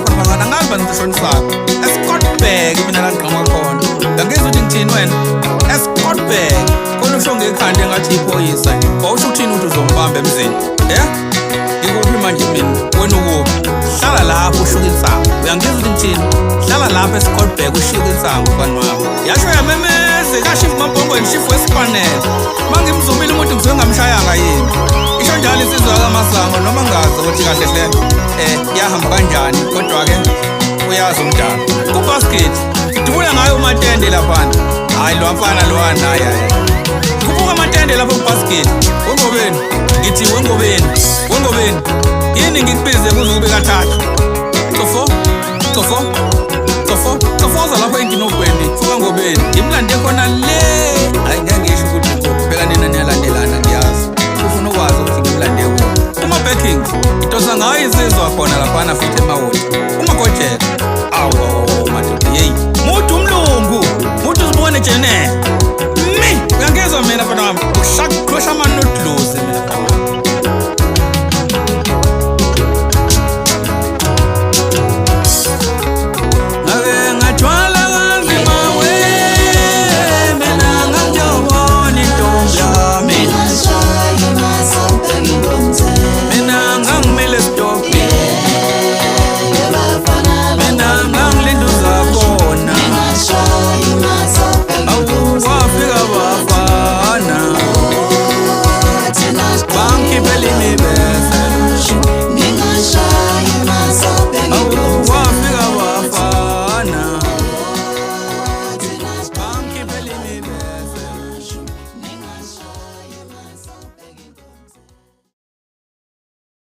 khona ngana ngazi bangisishoni sakho eScottburg mina la ngqhamuka khona ngangizwe ukuthi ngithini wena eScottburg khona usho ngekhanda engathi iphoyisa nje bawusho ukuthini ukuthi uzombamba emzini ngikuphi manje mina wena ukuphi hlala lapho ushuka insango uyangizwa ukuthi ngithini hlala lapho eScottburg ushuka insango mfana wami yasho yamemeze kashifu mabhongweni shifu wesipanela mangimzumile umuntu ngizwe ngamshayanga yini isho njalo insizwa kaMasango noma ngazi ukuthi kahle hle yahamba kanjani kodwa-ke uyazi umdala kubasket ngidubula ngayo umatende laphana hayi lo mfana lowana hayi kubuka amatende lapho kubasket wengobeni ngithi wengobeni yini ngikubize kuze kube kathathu